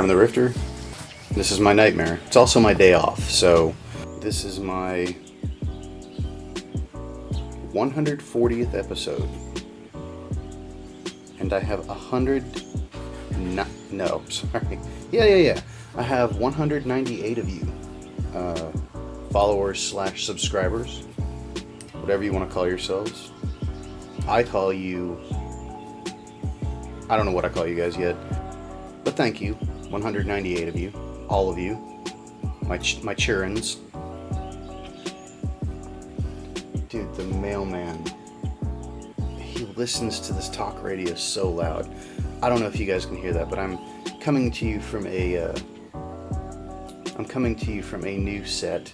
I'm the Rifter. This is my nightmare. It's also my day off, so this is my 140th episode. And I have 100... No, sorry. Yeah. I have 198 of you. Followers / subscribers. Whatever you want to call yourselves. I call you... I don't know what I call you guys yet. But thank you. 198 of you. All of you. My churins. Dude, the mailman. He listens to this talk radio so loud. I don't know if you guys can hear that, but I'm coming to you from a new set.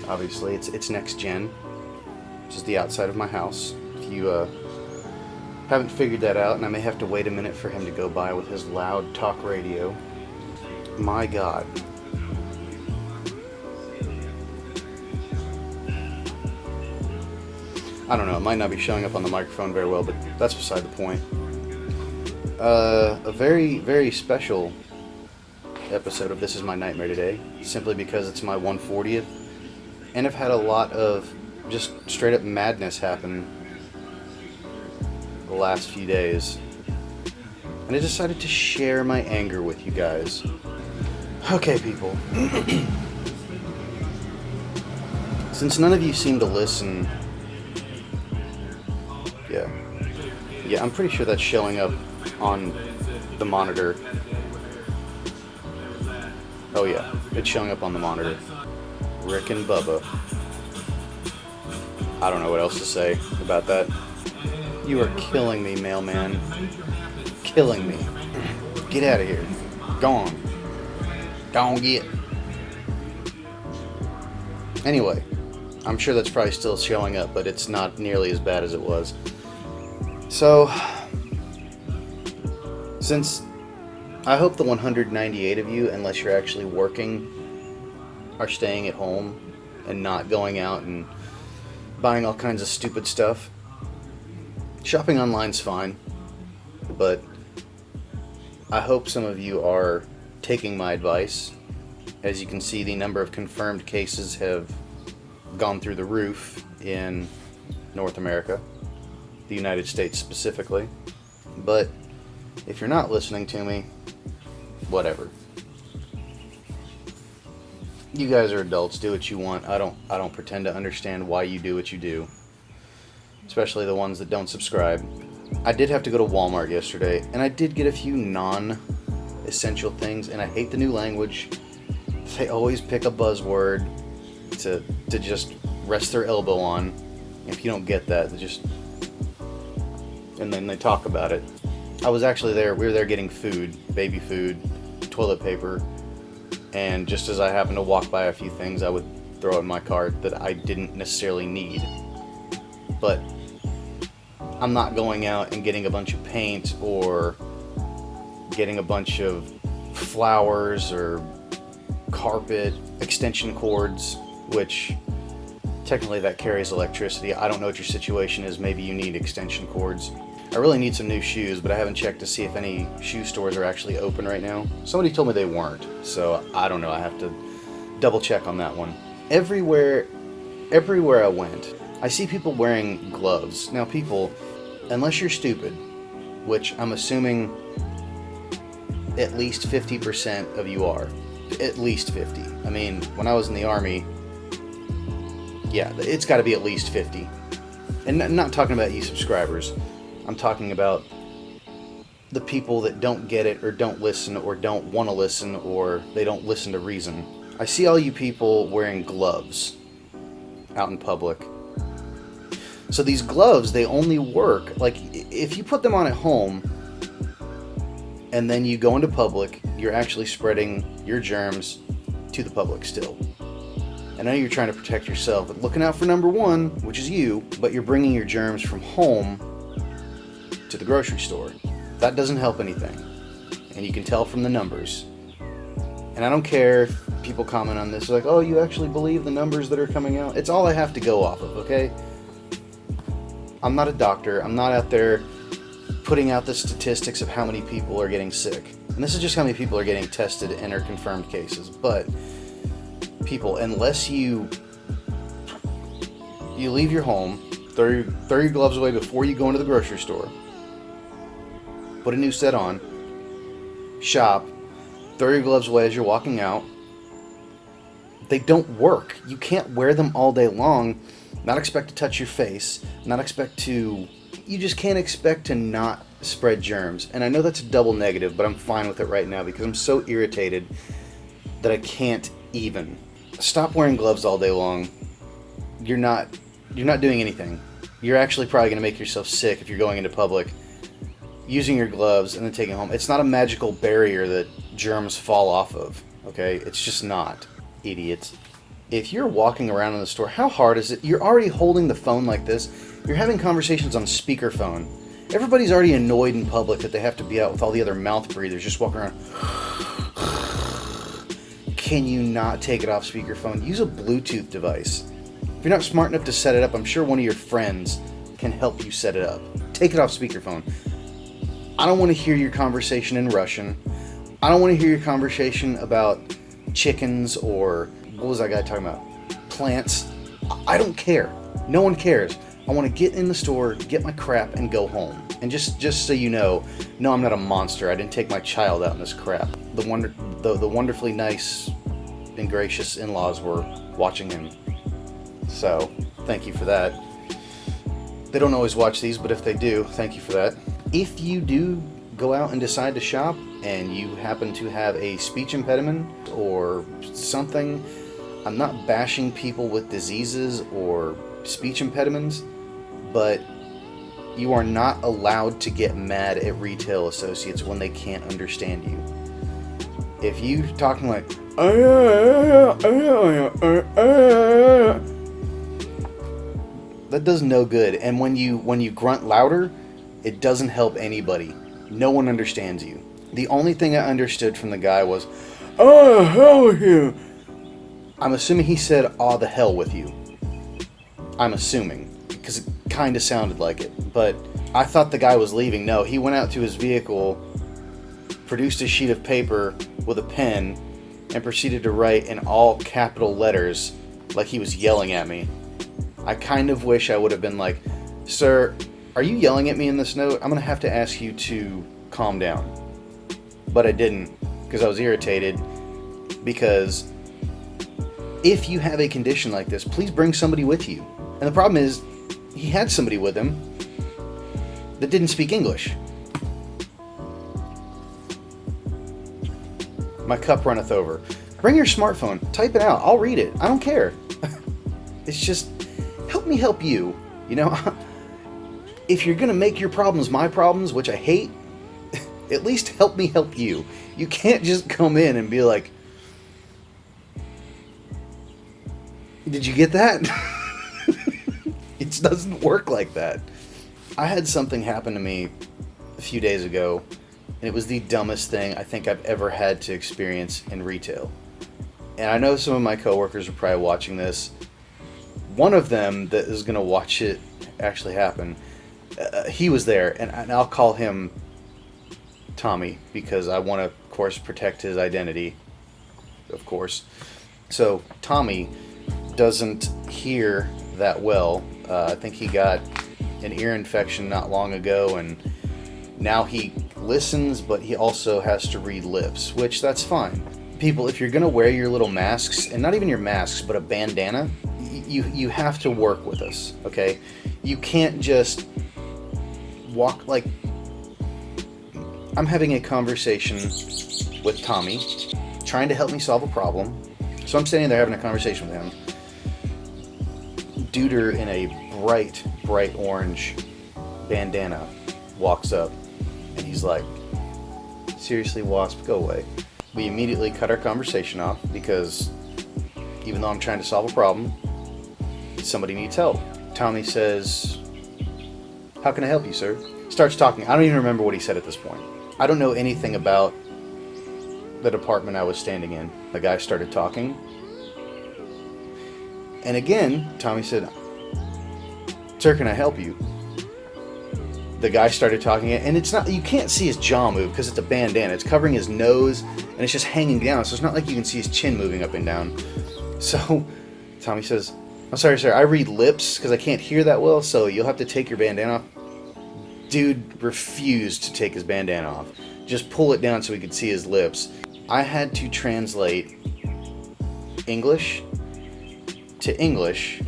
Obviously, it's next gen. This is the outside of my house. If you haven't figured that out, and I may have to wait a minute for him to go by with his loud talk radio. My God. I don't know, it might not be showing up on the microphone very well, but that's beside the point. A very, very special episode of This Is My Nightmare today, simply because it's my 140th, and I've had a lot of just straight up madness happen the last few days, and I decided to share my anger with you guys. Okay, people. Since none of you seem to listen... Yeah, I'm pretty sure that's showing up on the monitor. Oh yeah, it's showing up on the monitor. Rick and Bubba. I don't know what else to say about that. You are killing me, mailman. Killing me. Get out of here. Gone. Don't get. Anyway, I'm sure that's probably still showing up, but it's not nearly as bad as it was. So, since I hope the 198 of you, unless you're actually working, are staying at home and not going out and buying all kinds of stupid stuff. Shopping online's fine, but I hope some of you are taking my advice. As you can see, the number of confirmed cases have gone through the roof in North America, the United States specifically. But if you're not listening to me, whatever. You guys are adults, do what you want. I don't pretend to understand why you do what you do. Especially the ones that don't subscribe. I did have to go to Walmart yesterday, and I did get a few non-essential things, and I hate the new language. They always pick a buzzword to just rest their elbow on. If you don't get that, they just... and then they talk about it. I was actually there, we were there getting food, baby food, toilet paper, and just as I happened to walk by a few things, I would throw in my cart that I didn't necessarily need. But I'm not going out and getting a bunch of paint or getting a bunch of flowers or carpet, extension cords, which technically that carries electricity. I don't know what your situation is. Maybe you need extension cords. I really need some new shoes, but I haven't checked to see if any shoe stores are actually open right now. Somebody told me they weren't, so I don't know. I have to double check on that one. Everywhere I went, I see people wearing gloves. Now people, unless you're stupid, which I'm assuming at least 50% of you are. At least 50. I mean, when I was in the Army, yeah, it's got to be at least 50. And I'm not talking about you subscribers. I'm talking about the people that don't get it or don't listen or don't want to listen or they don't listen to reason. I see all you people wearing gloves out in public. So these gloves, they only work, like, if you put them on at home and then you go into public, you're actually spreading your germs to the public still. I know you're trying to protect yourself, but looking out for number one, which is you, but you're bringing your germs from home to the grocery store. That doesn't help anything. And you can tell from the numbers. And I don't care if people comment on this, like, oh, you actually believe the numbers that are coming out? It's all I have to go off of, okay? I'm not a doctor. I'm not out there putting out the statistics of how many people are getting sick. And this is just how many people are getting tested and are confirmed cases. But people, unless you leave your home, throw your gloves away before you go into the grocery store, put a new set on, shop, throw your gloves away as you're walking out. They don't work. You can't wear them all day long, not expect to touch your face, you just can't expect to not spread germs. And I know that's a double negative, but I'm fine with it right now because I'm so irritated that I can't even. Stop wearing gloves all day long. You're not doing anything. You're actually probably going to make yourself sick if you're going into public using your gloves and then taking it home. It's not a magical barrier that germs fall off of, okay? It's just not, idiots. If you're walking around in the store, how hard is it? You're already holding the phone like this. You're having conversations on speakerphone. Everybody's already annoyed in public that they have to be out with all the other mouth breathers just walking around. Can you not take it off speakerphone? Use a Bluetooth device. If you're not smart enough to set it up, I'm sure one of your friends can help you set it up. Take it off speakerphone. I don't want to hear your conversation in Russian. I don't want to hear your conversation about chickens or, what was that guy talking about? Plants. I don't care. No one cares. I want to get in the store, get my crap, and go home. And just so you know, no, I'm not a monster. I didn't take my child out in this crap. The wonderfully nice and gracious in-laws were watching him. So, thank you for that. They don't always watch these, but if they do, thank you for that. If you do go out and decide to shop and you happen to have a speech impediment or something, I'm not bashing people with diseases or speech impediments, but you are not allowed to get mad at retail associates when they can't understand you. If you're talking like, that does no good. And when you grunt louder, it doesn't help anybody. No one understands you. The only thing I understood from the guy was, "Oh, hell with you." I'm assuming he said, "Aw, the hell with you." I'm assuming, because it kind of sounded like it. But I thought the guy was leaving. No, he went out to his vehicle, produced a sheet of paper with a pen, and proceeded to write in all capital letters like he was yelling at me. I kind of wish I would have been like, "Sir, are you yelling at me in this note? I'm going to have to ask you to calm down." But I didn't, because I was irritated, because if you have a condition like this, please bring somebody with you. And the problem is, he had somebody with him that didn't speak English. My cup runneth over. Bring your smartphone. Type it out. I'll read it. I don't care. It's just, help me help you. You know, if you're going to make your problems my problems, which I hate, at least help me help you. You can't just come in and be like, "Did you get that?" It doesn't work like that. I had something happen to me a few days ago, and it was the dumbest thing I think I've ever had to experience in retail. And I know some of my coworkers are probably watching this. One of them that is going to watch it actually happen, he was there, and I'll call him Tommy because I want to, of course, protect his identity, of course. So Tommy doesn't hear that well. I think he got an ear infection not long ago, and now he listens, but he also has to read lips, which that's fine. People, if you're going to wear your little masks, and not even your masks, but a bandana, you have to work with us, okay? You can't just walk like... I'm having a conversation with Tommy, trying to help me solve a problem. So I'm standing there having a conversation with him. Duder in a bright orange bandana walks up, and he's like, "Seriously, Wasp, go away." We immediately cut our conversation off because even though I'm trying to solve a problem, somebody needs help. Tommy says, "How can I help you, sir?" Starts talking. I don't even remember what he said at this point. I don't know anything about the department I was standing in. The guy started talking. And again, Tommy said, "Sir, can I help you?" the guy started talking, and it's not, you can't see his jaw move because it's a bandana. It's covering his nose, and it's just hanging down, so it's not like you can see his chin moving up and down. So Tommy says, "I'm sorry, sir, I read lips because I can't hear that well, so you'll have to take your bandana off." Dude refused to take his bandana off. Just pull it down so we could see his lips. I had to translate English to English,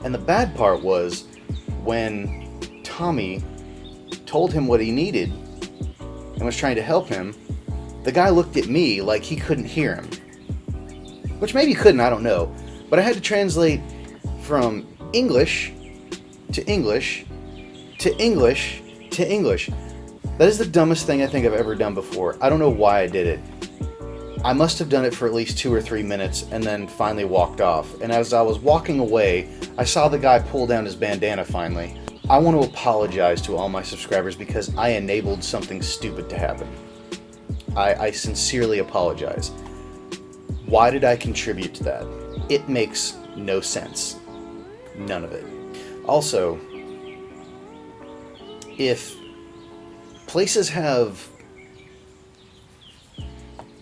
and the bad part was when Tommy told him what he needed and was trying to help him, the guy looked at me like he couldn't hear him. Which maybe he couldn't, I don't know. But I had to translate from English to English to English to English. That is the dumbest thing I think I've ever done before. I don't know why I did it. I must have done it for at least 2 or 3 minutes and then finally walked off. And as I was walking away, I saw the guy pull down his bandana finally. I want to apologize to all my subscribers because I enabled something stupid to happen. I sincerely apologize. Why did I contribute to that? It makes no sense. None of it. Also, if places have...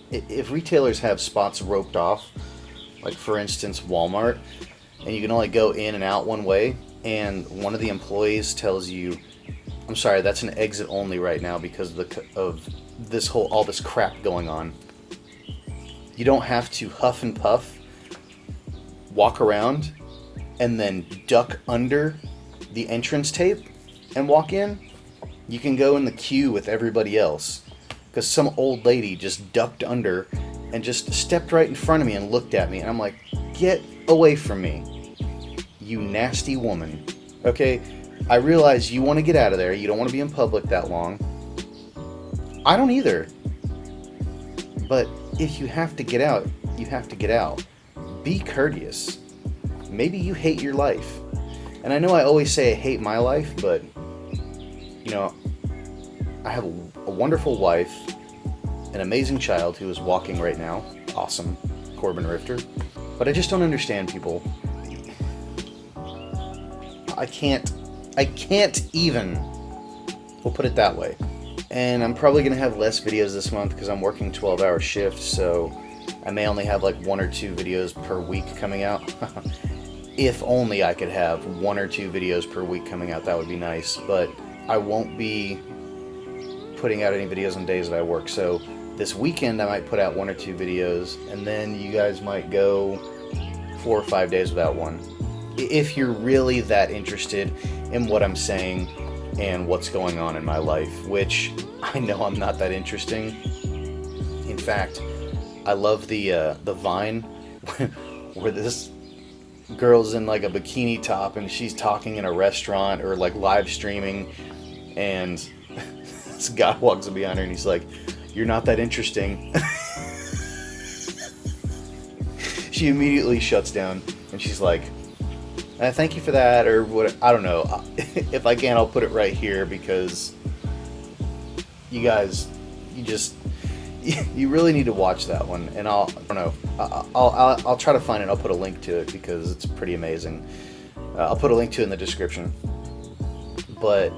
If retailers have spots roped off, like for instance Walmart, and you can only go in and out one way, and one of the employees tells you, "I'm sorry, that's an exit only right now because of this whole all this crap going on," you don't have to huff and puff, walk around, and then duck under the entrance tape and walk in. You can go in the queue with everybody else. Because some old lady just ducked under and just stepped right in front of me and looked at me. And I'm like, get away from me, you nasty woman. Okay, I realize you want to get out of there. You don't want to be in public that long. I don't either. But if you have to get out, you have to get out. Be courteous. Maybe you hate your life. And I know I always say I hate my life, but, you know, I have a wonderful wife, an amazing child who is walking right now. Awesome. Corbin Rifter. But I just don't understand people. I can't even. We'll put it that way. And I'm probably going to have less videos this month because I'm working 12-hour shifts, so I may only have like 1 or 2 videos per week coming out. If only I could have 1 or 2 videos per week coming out, that would be nice. But I won't be putting out any videos on days that I work, so this weekend I might put out 1 or 2 videos, and then you guys might go 4 or 5 days without one. If you're really that interested in what I'm saying and what's going on in my life, which I know I'm not that interesting. In fact, I love the Vine where this girl's in like a bikini top and she's talking in a restaurant or like live streaming, and this guy walks up behind her and he's like, "You're not that interesting." She immediately shuts down and she's like, "Thank you for that," or what, I don't know. If I can, I'll put it right here because you guys, you really need to watch that one. And I don't know, I'll try to find it. I'll put a link to it because it's pretty amazing. I'll put a link to it in the description. But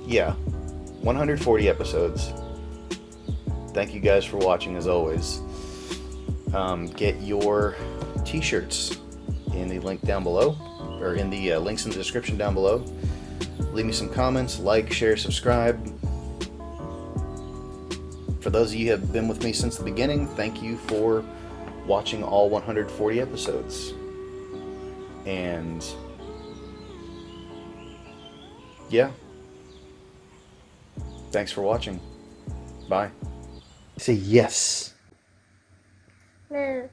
yeah, 140 episodes. Thank you guys for watching as always. Get your t-shirts in the link down below, or in the links in the description down below. Leave me some comments, like, share, subscribe. For those of you who have been with me since the beginning, thank you for watching all 140 episodes. And yeah, thanks for watching. Bye. Say yes. No.